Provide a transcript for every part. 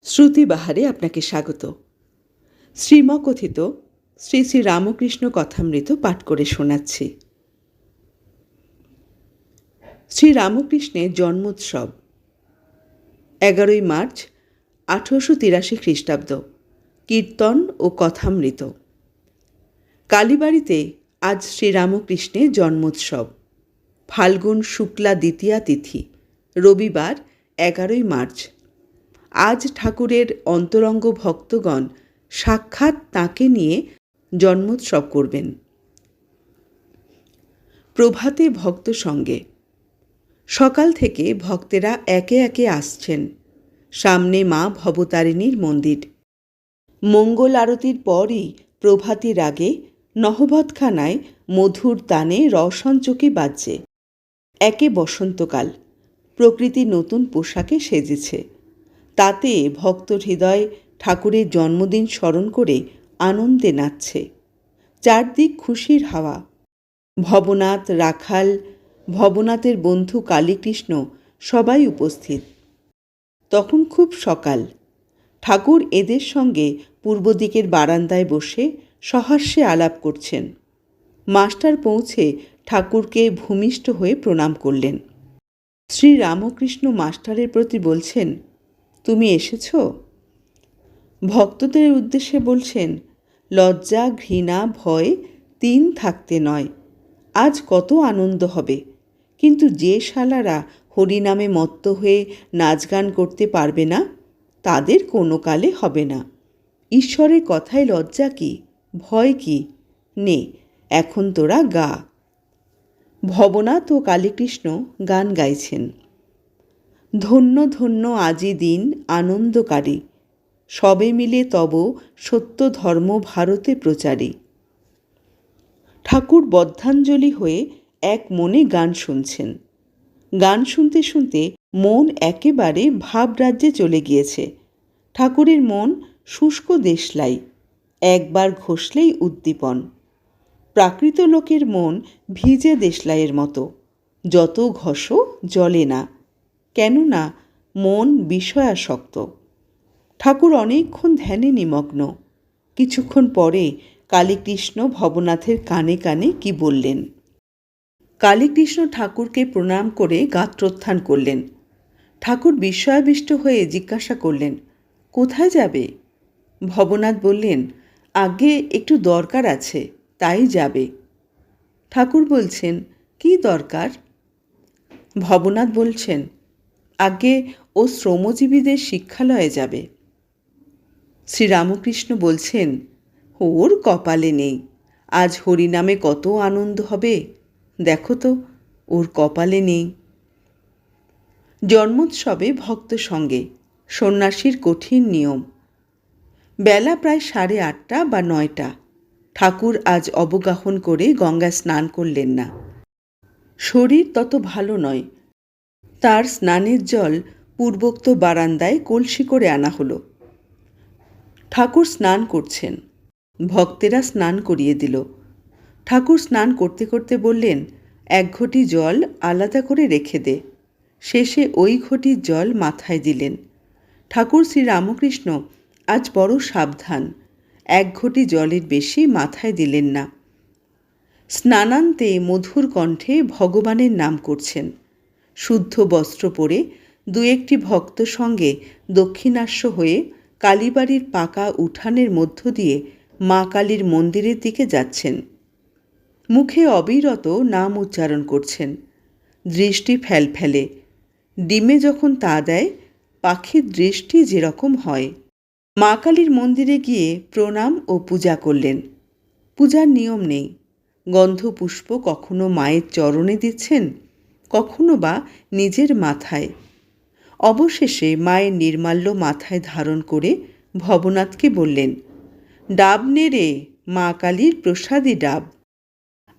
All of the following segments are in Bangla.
শ্রুতিবাহারে আপনাকে স্বাগত। শ্রীমকথিত শ্রী শ্রী রামকৃষ্ণ কথামৃত পাঠ করে শোনাচ্ছি। শ্রী রামকৃষ্ণের জন্মোৎসব 11ই মার্চ 1883 খ্রিস্টাব্দ। কীর্তন ও কথামৃত। কালীবাড়িতে আজ শ্রীরামকৃষ্ণের জন্মোৎসব। ফাল্গুন শুক্লা দ্বিতীয়া তিথি, রবিবার 11ই মার্চ। আজ ঠাকুরের অন্তরঙ্গ ভক্তগণ সাক্ষাৎ তাঁকে নিয়ে জন্মোৎসব করবেন। প্রভাতে ভক্ত সঙ্গে। সকাল থেকে ভক্তেরা একে একে আসছেন। সামনে মা ভবতারিণীর মন্দির। মঙ্গল আরতির পরই প্রভাতের আগে নহবতখানায় মধুর তানে রসঞ্চকি বাজছে। একে বসন্তকাল, প্রকৃতি নতুন পোশাকে সেজেছে। তাতে ভক্ত হৃদয় ঠাকুরের জন্মদিন স্মরণ করে আনন্দে নাচছে। চারদিক খুশির হাওয়া। ভবনাথ, রাখাল, ভবনাথের বন্ধু কালীকৃষ্ণ সবাই উপস্থিত। তখন খুব সকাল। ঠাকুর এদের সঙ্গে পূর্ব দিকের বারান্দায় বসে সহাস্যে আলাপ করছেন। মাস্টার পৌঁছে ঠাকুরকে ভূমিষ্ঠ হয়ে প্রণাম করলেন। শ্রী রামকৃষ্ণ মাস্টারের প্রতি বলছেন, তুমি এসেছ? ভক্তদের উদ্দেশ্যে বলছেন, লজ্জা, ঘৃণা, ভয় তিন থাকতে নয়। আজ কত আনন্দ হবে, কিন্তু যে শালারা হরিনামে মত্ত হয়ে নাচ গান করতে পারবে না, তাদের কোনো কালে হবে না। ঈশ্বরের কথায় লজ্জা কি, ভয় কি? নে, এখন তোরা গা। ভবনাথ ও কালীকৃষ্ণ গান গাইছেন। ধন্য ধন্য আজি দিন আনন্দকারী, সবে মিলে তব সত্য ধর্ম ভারতে প্রচারী। ঠাকুর বদ্ধাঞ্জলি হয়ে এক মনে গান শুনছেন। গান শুনতে শুনতে মন একেবারে ভাবরাজ্যে চলে গিয়েছে। ঠাকুরের মন শুষ্ক দেশলাই, একবার ঘষলেই উদ্দীপন। প্রাকৃত লোকের মন ভিজে দেশলাইয়ের মতো, যত ঘষো জ্বলে না, কেননা মন বিষয়াসক্ত। ঠাকুর অনেকক্ষণ ধ্যানে নিমগ্ন। কিছুক্ষণ পরে কালীকৃষ্ণ ভবনাথের কানে কানে কি বললেন। কালীকৃষ্ণ ঠাকুরকে প্রণাম করে গাত্রোত্থান করলেন। ঠাকুর বিস্ময়াবিষ্ট হয়ে জিজ্ঞাসা করলেন, কোথায় যাবে? ভবনাথ বললেন, আগে একটু দরকার আছে, তাই যাবে। ঠাকুর বলছেন, কি দরকার? ভবনাথ বলছেন, আগে ও শ্রমজীবীদের শিক্ষালয়ে যাবে। শ্রীরামকৃষ্ণ বলছেন, ওর কপালে নেই। আজ হরিনামে কত আনন্দ হবে, দেখো তো, ওর কপালে নেই। জন্মোৎসবে ভক্ত সঙ্গে, সন্ন্যাসীর কঠিন নিয়ম। বেলা প্রায় 8:30 বা 9টা। ঠাকুর আজ অবগাহন করে গঙ্গায় স্নান করলেন না। শরীর তত ভালো নয়। তার স্নানের জল পূর্বোক্ত বারান্দায় কলসি করে আনা হলো। ঠাকুর স্নান করছেন। ভক্তেরা স্নান করিয়ে দিল। ঠাকুর স্নান করতে করতে বললেন, 1 ঘটি জল আলাদা করে রেখে দে। শেষে ওই ঘটির জল মাথায় দিলেন। ঠাকুর শ্রীরামকৃষ্ণ আজ বড় সাবধান, 1 ঘটি জলের বেশি মাথায় দিলেন না। স্নানান্তে মধুর কণ্ঠে ভগবানের নাম করছেন। শুদ্ধ বস্ত্র পরে 2-1টি ভক্ত সঙ্গে দক্ষিণাস্য হয়ে কালীবাড়ির পাকা উঠানের মধ্য দিয়ে মা কালীর মন্দিরের দিকে যাচ্ছেন। মুখে অবিরত নাম উচ্চারণ করছেন। দৃষ্টি ফেলফেলে। ডিমে যখন তা দেয়, পাখির দৃষ্টি যেরকম হয়। মা কালীর মন্দিরে গিয়ে প্রণাম ও পূজা করলেন। পূজার নিয়ম নেই। গন্ধপুষ্প কখনো মায়ের চরণে দিচ্ছেন, কখনো বা নিজের মাথায়। অবশেষে মায়ের নির্মাল্য মাথায় ধারণ করে ভবনাথকে বললেন, ডাব নে রে, মা কালীর প্রসাদী ডাব।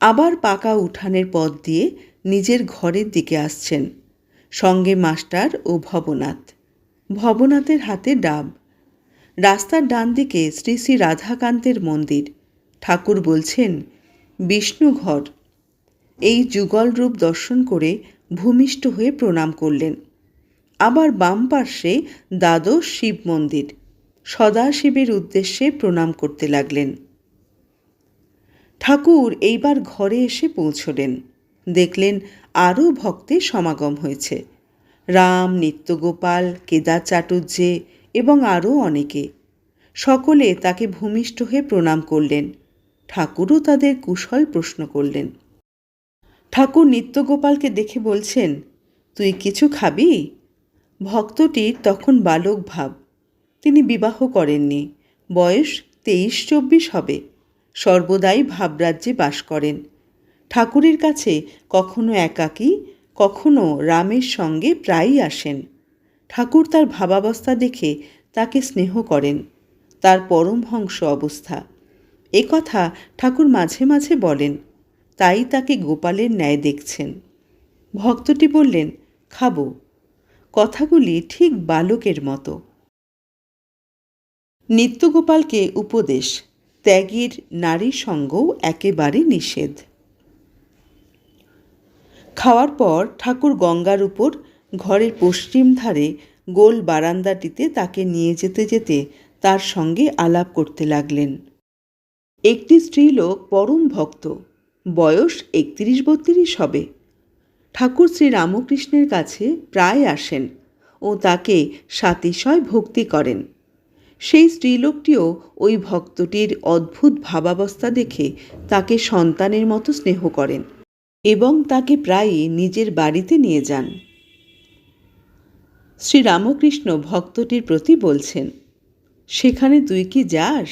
আবার পাকা উঠানের পথ দিয়ে নিজের ঘরের দিকে আসছেন। সঙ্গে মাস্টার ও ভবনাথ। ভবনাথের হাতে ডাব। রাস্তার ডান দিকে শ্রী শ্রী রাধাকান্তের মন্দির। ঠাকুর বলছেন, বিষ্ণুঘর। এই যুগল রূপ দর্শন করে ভূমিষ্ঠ হয়ে প্রণাম করলেন। আবার বাম পার্শ্বে দ্বাদশ শিব মন্দির। সদাশিবের উদ্দেশ্যে প্রণাম করতে লাগলেন। ঠাকুর এইবার ঘরে এসে পৌঁছলেন। দেখলেন আরও ভক্তের সমাগম হয়েছে। রাম, নিত্যগোপাল, কেদার চাটুর্যে এবং আরও অনেকে। সকলে তাকে ভূমিষ্ঠ হয়ে প্রণাম করলেন। ঠাকুরও তাদের কুশল প্রশ্ন করলেন। ঠাকুর নিত্যগোপালকে দেখে বলছেন, তুই কিছু খাবি? ভক্তটির তখন বালক ভাব। তিনি বিবাহ করেননি, বয়স 23-24 হবে। সর্বদাই ভাবরাজ্যে বাস করেন। ঠাকুরের কাছে কখনো একাকী, কখনো রামের সঙ্গে প্রায়ই আসেন। ঠাকুর তার ভাবাবস্থা দেখে তাকে স্নেহ করেন, তার পরমহংস অবস্থা। এ কথা ঠাকুর মাঝে মাঝে বলেন, তাই তাকে গোপালের ন্যায় দেখছেন। ভক্তটি বললেন, খাবো। কথাগুলি ঠিক বালকের মতো। নিত্যগোপালকে উপদেশ, ত্যাগীর নারী সঙ্গও একেবারে নিষেধ। খাওয়ার পর ঠাকুর গঙ্গার উপর ঘরের পশ্চিম ধারে গোল বারান্দাটিতে তাকে নিয়ে যেতে যেতে তার সঙ্গে আলাপ করতে লাগলেন। একটি স্ত্রীলোক পরম ভক্ত, বয়স 31-32 হবে। ঠাকুর শ্রীরামকৃষ্ণের কাছে প্রায় আসেন ও তাকে সাতিশয় ভক্তি করেন। সেই স্ত্রীলোকটিও ওই ভক্তটির অদ্ভুত ভাবাবস্থা দেখে তাকে সন্তানের মতো স্নেহ করেন এবং তাকে প্রায়ই নিজের বাড়িতে নিয়ে যান। শ্রীরামকৃষ্ণ ভক্তটির প্রতি বলছেন, সেখানে তুই কি যাস?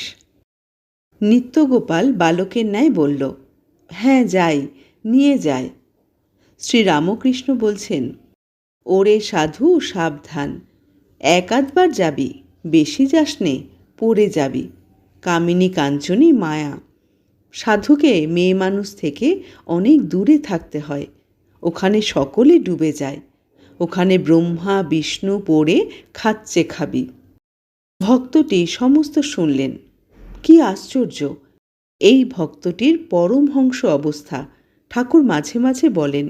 নিত্যগোপাল বালকের ন্যায় বলল, হ্যাঁ যাই, নিয়ে যায়। শ্রীরামকৃষ্ণ বলছেন, ওরে সাধু সাবধান, এক আধবার যাবি, বেশি যাস নে, পড়ে যাবি। কামিনী কাঞ্চনী মায়া। সাধুকে মেয়ে মানুষ থেকে অনেক দূরে থাকতে হয়। ওখানে সকলে ডুবে যায়। ওখানে ব্রহ্মা বিষ্ণু পড়ে খাচ্ছে খাবি। ভক্তটি সমস্ত শুনলেন। কি আশ্চর্য! এই ভক্তটির পরমহংস অবস্থা। ঠাকুর মাঝে মাঝে বলেন,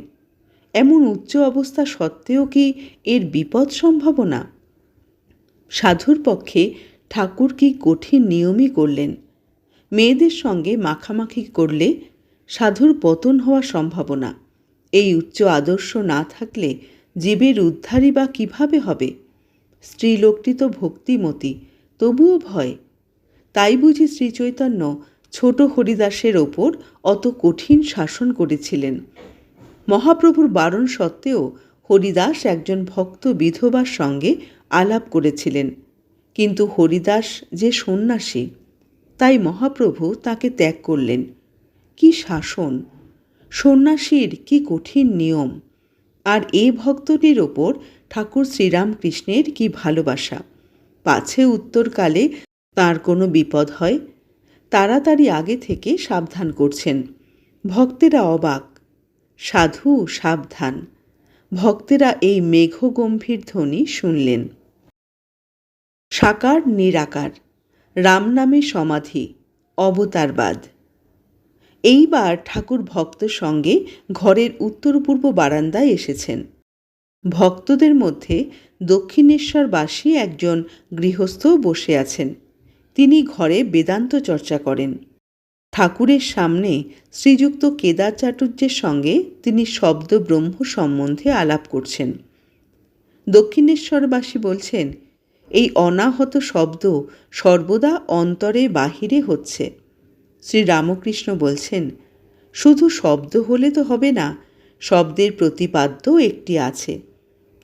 এমন উচ্চ অবস্থা সত্ত্বেও কি এর বিপদ সম্ভাবনা? সাধুর পক্ষে ঠাকুর কি কঠিন নিয়মই করলেন। মেয়েদের সঙ্গে মাখামাখি করলে সাধুর পতন হওয়ার সম্ভাবনা। এই উচ্চ আদর্শ না থাকলে জীবের উদ্ধারই বা কীভাবে হবে? স্ত্রীলোকটি তো ভক্তিমতী, তবুও ভয়। তাই বুঝি শ্রীচৈতন্য ছোট হরিদাসের ওপর অত কঠিন শাসন করেছিলেন। মহাপ্রভুর বারণ সত্ত্বেও হরিদাস একজন ভক্ত বিধবার সঙ্গে আলাপ করেছিলেন, কিন্তু হরিদাস যে সন্ন্যাসী, তাই মহাপ্রভু তাকে ত্যাগ করলেন। কি শাসন! সন্ন্যাসীর কি কঠিন নিয়ম! আর এ ভক্তটির ওপর ঠাকুর শ্রীরামকৃষ্ণের কি ভালোবাসা! পাছে উত্তরকালে তার কোনো বিপদ হয়, তাড়াতাড়ি আগে থেকে সাবধান করছেন। ভক্তেরা অবাক, সাধু সাবধান। ভক্তেরা এই মেঘগম্ভীর ধ্বনি শুনলেন। সাকার নিরাকার, রাম নামে সমাধি, অবতারবাদ। এইবার ঠাকুর ভক্ত সঙ্গে ঘরের উত্তর পূর্ব বারান্দায় এসেছেন। ভক্তদের মধ্যে দক্ষিণেশ্বরবাসী একজন গৃহস্থও বসে আছেন। তিনি ঘরে বেদান্ত চর্চা করেন। ঠাকুরের সামনে শ্রীযুক্ত কেদার চাটুর্যের সঙ্গে তিনি শব্দ ব্রহ্ম সম্বন্ধে আলাপ করছেন। দক্ষিণেশ্বরবাসী বলছেন, এই অনাহত শব্দ সর্বদা অন্তরে বাহিরে হচ্ছে। শ্রীরামকৃষ্ণ বলছেন, শুধু শব্দ হলে তো হবে না, শব্দের প্রতিপাদ্য একটি আছে।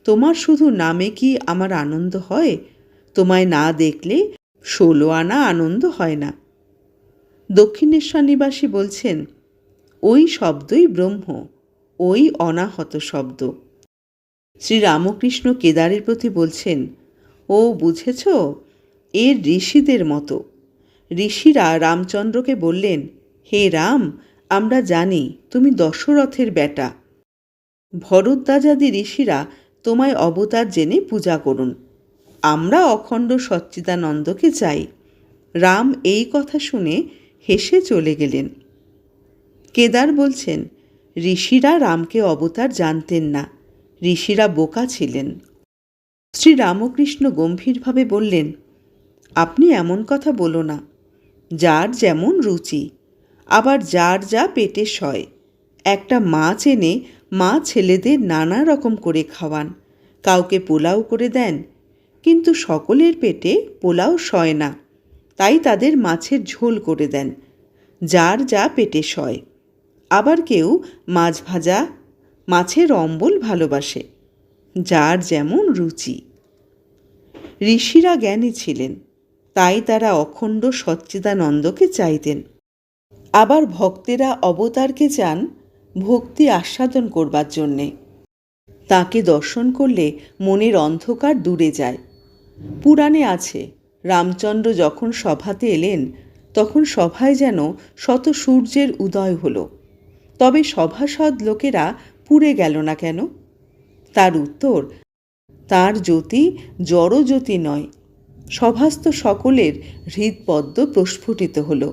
তোমার শুধু নামে কি আমার আনন্দ হয়? তোমায় না দেখলে 16 আনা আনন্দ হয় না। দক্ষিণেশ্বর নিবাসী বলছেন, ওই শব্দই ব্রহ্ম, ওই অনাহত শব্দ। শ্রীরামকৃষ্ণ কেদারের প্রতি বলছেন, ও বুঝেছ, এর ঋষিদের মতো। ঋষিরা রামচন্দ্রকে বললেন, হে রাম, আমরা জানি তুমি দশরথের বেটা। ভরদ্বাজাদি ঋষিরা তোমায় অবতার জেনে পূজা করুন। আমরা অখণ্ড সচ্চিদানন্দকে চাই। রাম এই কথা শুনে হেসে চলে গেলেন। কেদার বলছেন, ঋষিরা রামকে অবতার জানতেন না, ঋষিরা বোকা ছিলেন। শ্রীরামকৃষ্ণ গম্ভীরভাবে বললেন, আপনি এমন কথা বলো না। যার যেমন রুচি, আবার যার যা পেটে সয়। একটা মাছ এনে মা ছেলেদের নানা রকম করে খাওয়ান, কাউকে পোলাও করে দেন, কিন্তু সকলের পেটে পোলাও সয় না, তাই তাদের মাছের ঝোল করে দেন। যার যা পেটে সয়। আবার কেউ মাছ ভাজা, মাছের অম্বল ভালোবাসে। যার যেমন রুচি। ঋষিরা জ্ঞানী ছিলেন, তাই তারা অখণ্ড সচ্চিদানন্দকে চাইতেন। আবার ভক্তেরা অবতারকে চান ভক্তি আস্বাদন করবার জন্যে। তাকে দর্শন করলে মনের অন্ধকার দূরে যায়। পুরাণে আছে, রামচন্দ্র যখন সভাতে এলেন তখন সভায় যেন শত সূর্যের উদয় হল, তবে সভাসদ লোকেরা পুড়ে গেল না কেন? তার উত্তর, তার জ্যোতি জড়জ্যোতি নয়, সভাস্থ সকলের হৃদপদ্ম প্রস্ফুটিত হল।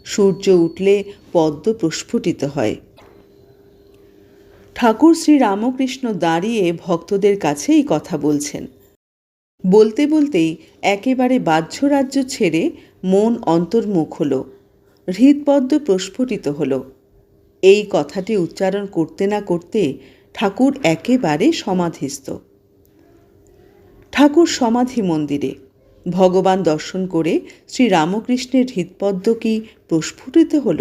সূর্য উঠলে পদ্ম প্রস্ফুটিত হয়। ঠাকুর শ্রীরামকৃষ্ণ দাঁড়িয়ে ভক্তদের কাছে এই কথা বলছেন। বলতে বলতেই একেবারে বাহ্যরাজ্য ছেড়ে মন অন্তর্মুখ হল, হৃদপদ্ম প্রস্ফুটিত হল। এই কথাটি উচ্চারণ করতে না করতে ঠাকুর একেবারে সমাধিস্থ। ঠাকুর সমাধি মন্দিরে ভগবান দর্শন করে শ্রীরামকৃষ্ণের হৃদপদ্ম কি প্রস্ফুটিত হল?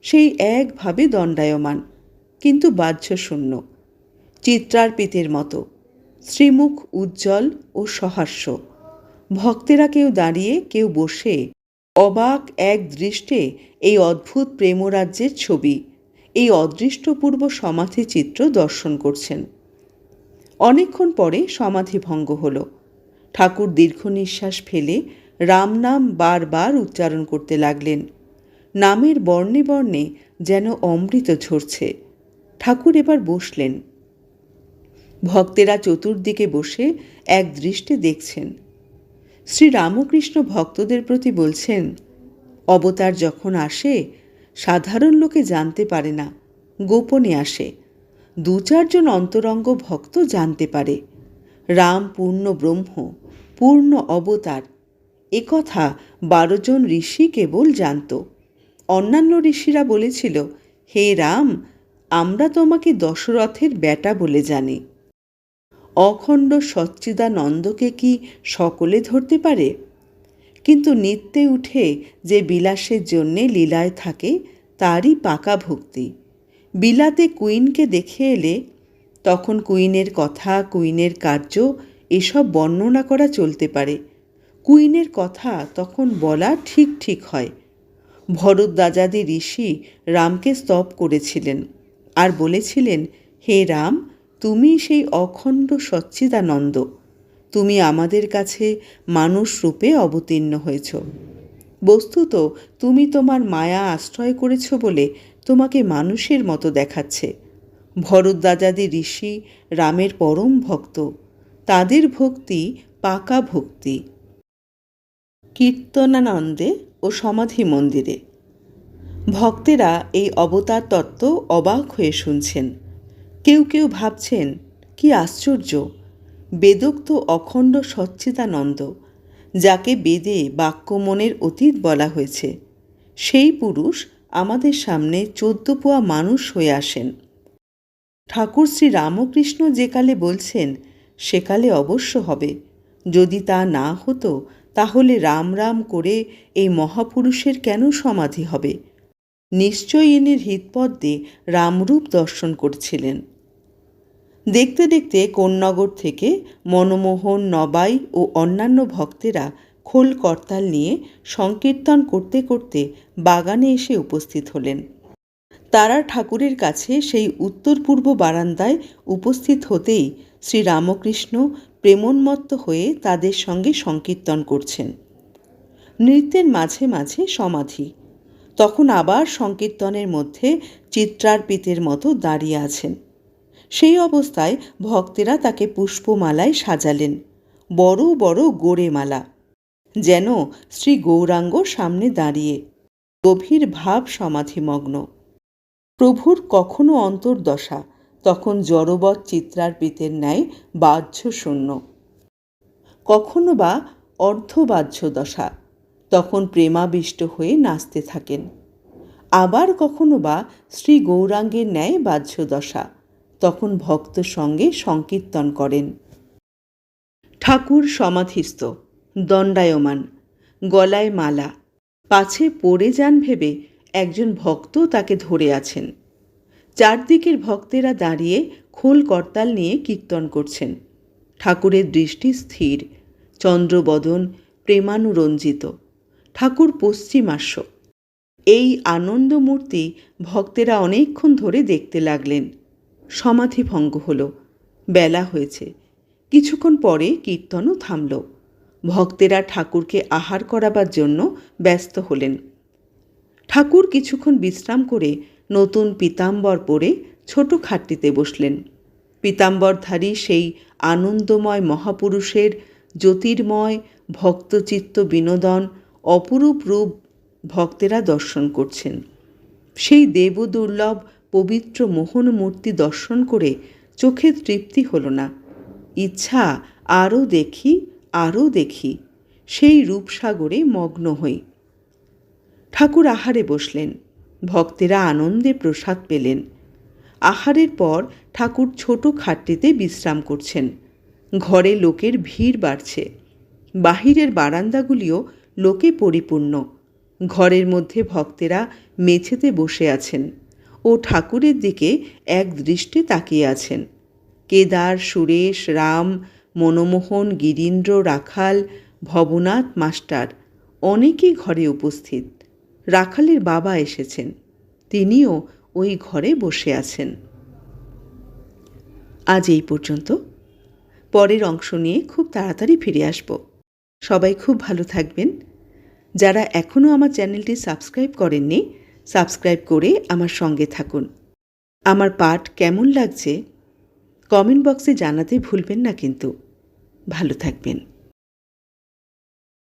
সেই একভাবে দণ্ডায়মান, কিন্তু বাহ্যশূন্য, চিত্রার্পিতের মতো, শ্রীমুখ উজ্জ্বল ও সহাস্য। ভক্তেরা কেউ দাঁড়িয়ে কেউ বসে অবাক এক দৃষ্টে এই অদ্ভুত প্রেমরাজ্যের ছবি, এই অদৃষ্টপূর্ব সমাধি চিত্র দর্শন করছেন। অনেকক্ষণ পরে সমাধি ভঙ্গ হল। ঠাকুর দীর্ঘ নিঃশ্বাস ফেলে রাম নাম বারবার উচ্চারণ করতে লাগলেন। নামের বর্ণে বর্ণে যেন অমৃত ঝরছে। ঠাকুর এবার বসলেন। ভক্তেরা চতুর্দিকে বসে এক দৃষ্টে দেখছেন। শ্রীরামকৃষ্ণ ভক্তদের প্রতি বলছেন, অবতার যখন আসে সাধারণ লোকে জানতে পারে না, গোপনে আসে। 2-4 জন অন্তরঙ্গ ভক্ত জানতে পারে। রাম পূর্ণ ব্রহ্ম, পূর্ণ অবতার, একথা 12 জন ঋষি কেবল জানত। অন্যান্য ঋষিরা বলেছিল, হে রাম, আমরা তোমাকে দশরথের বেটা বলে জানি। অখণ্ড সচ্চিদানন্দকে কি সকলে ধরতে পারে? কিন্তু নিত্যে উঠে যে বিলাসের জন্যে লীলায় থাকে তারই পাকা ভক্তি। বিলাতে কুইনকে দেখে এলে তখন কুইনের কথা, কুইনের কার্য এসব বর্ণনা করা চলতে পারে। কুইনের কথা তখন বলা ঠিক ঠিক হয়। ভরদ্বাজাদি ঋষি রামকে স্তব করেছিলেন আর বলেছিলেন, হে রাম, তুমি সেই অখণ্ড সচ্চিদানন্দ, তুমি আমাদের কাছে মানুষ রূপে অবতীর্ণ হয়েছ। বস্তুত তুমি তোমার মায়া আশ্রয় করেছ বলে তোমাকে মানুষের মতো দেখাচ্ছে। ভরদ্বাজাদি ঋষি রামের পরম ভক্ত, তাদের ভক্তি পাকা ভক্তি। কীর্তনানন্দে ও সমাধি মন্দিরে ভক্তেরা এই অবতার তত্ত্ব অবাক হয়ে শুনছেন। কেউ কেউ ভাবছেন, কি আশ্চর্য, বেদোক্ত অখণ্ড সচ্চিদানন্দ, যাকে বেদে বাক্যমনের অতীত বলা হয়েছে, সেই পুরুষ আমাদের সামনে 14 পোয়া মানুষ হয়ে আসেন। ঠাকুর শ্রী রামকৃষ্ণ যে কালে বলছেন সেকালে অবশ্য হবে। যদি তা না হতো তাহলে রাম রাম করে এই মহাপুরুষের কেন সমাধি হবে? নিশ্চয়ই ইনি হৃদপদ্মে রামরূপ দর্শন করছিলেন। দেখতে দেখতে কোন্নগর থেকে মনমোহন, নবাই ও অন্যান্য ভক্তেরা খোল করতাল নিয়ে সংকীর্তন করতে করতে বাগানে এসে উপস্থিত হলেন। তারা ঠাকুরের কাছে সেই উত্তর পূর্ব বারান্দায় উপস্থিত হতেই শ্রীরামকৃষ্ণ প্রেমোন্মত্ত হয়ে তাদের সঙ্গে সংকীর্তন করছেন। নৃত্যের মাঝে মাঝে সমাধি। তখন আবার সংকীর্তনের মধ্যে চিত্রার্পিতের মতো দাঁড়িয়ে আছেন। সেই অবস্থায় ভক্তেরা তাকে পুষ্পমালায় সাজালেন, বড় বড় গোড়ে মালা, যেন শ্রী গৌরাঙ্গ সামনে দাঁড়িয়ে, গভীর ভাব সমাধিমগ্ন। প্রভুর কখনো অন্তর্দশা তখন জড়বৎ চিত্রার্পিতের ন্যায় বাহ্য শূন্য। কখনো বা অর্ধবাহ্য দশা, তখন প্রেমাবিষ্ট হয়ে নাচতে থাকেন। আবার কখনো বা শ্রী গৌরাঙ্গের ন্যায় বাহ্য দশা, তখন ভক্ত সঙ্গে সংকীর্তন করেন। ঠাকুর সমাধিস্থ, দণ্ডায়মান, গলায় মালা, পাছে পড়ে যান ভেবে একজন ভক্ত তাকে ধরে আছেন। চারদিকের ভক্তেরা দাঁড়িয়ে খোল করতাল নিয়ে কীর্তন করছেন। ঠাকুরের দৃষ্টি স্থির, চন্দ্রবদন প্রেমানুরঞ্জিত। ঠাকুর পশ্চিমাস্য। এই আনন্দমূর্তি ভক্তেরা অনেকক্ষণ ধরে দেখতে লাগলেন। সমাধি ভঙ্গ হল। বেলা হয়েছে। কিছুক্ষণ পরে কীর্তনও থামল। ভক্তেরা ঠাকুরকে আহার করাবার জন্য ব্যস্ত হলেন। ঠাকুর কিছুক্ষণ বিশ্রাম করে নতুন পীতাম্বর পরে ছোট খাটটিতে বসলেন। পীতাম্বরধারী সেই আনন্দময় মহাপুরুষের জ্যোতির্ময় ভক্তচিত্ত বিনোদন অপরূপ রূপ ভক্তেরা দর্শন করছেন। সেই দেবদুর্লভ পবিত্র মোহন মূর্তি দর্শন করে চোখে তৃপ্তি হল না। ইচ্ছা আরও দেখি, আরও দেখি, সেই রূপসাগরে মগ্ন হই। ঠাকুর আহারে বসলেন। ভক্তেরা আনন্দে প্রসাদ পেলেন। আহারের পর ঠাকুর ছোট খাটটিতে বিশ্রাম করছেন। ঘরে লোকের ভিড় বাড়ছে। বাহিরের বারান্দাগুলিও লোকে পরিপূর্ণ। ঘরের মধ্যে ভক্তেরা মেঝেতে বসে আছেন ও ঠাকুরের দিকে এক দৃষ্টে তাকিয়ে আছেন। কেদার, সুরেশ, রাম, মনমোহন, গিরীন্দ্র, রাখাল, ভবনাথ মাস্টার অনেকেই ঘরে উপস্থিত। রাখালের বাবা এসেছেন, তিনিও ওই ঘরে বসে আছেন। আজ এই পর্যন্ত। পরের অংশ নিয়ে খুব তাড়াতাড়ি ফিরে আসব। সবাই খুব ভালো থাকবেন। যারা এখনও আমার চ্যানেলটি সাবস্ক্রাইব করেননি, সাবস্ক্রাইব করে আমার সঙ্গে থাকুন। আমার পাঠ কেমন লাগছে কমেন্ট বক্সে জানাতে ভুলবেন না কিন্তু। ভালো থাকবেন।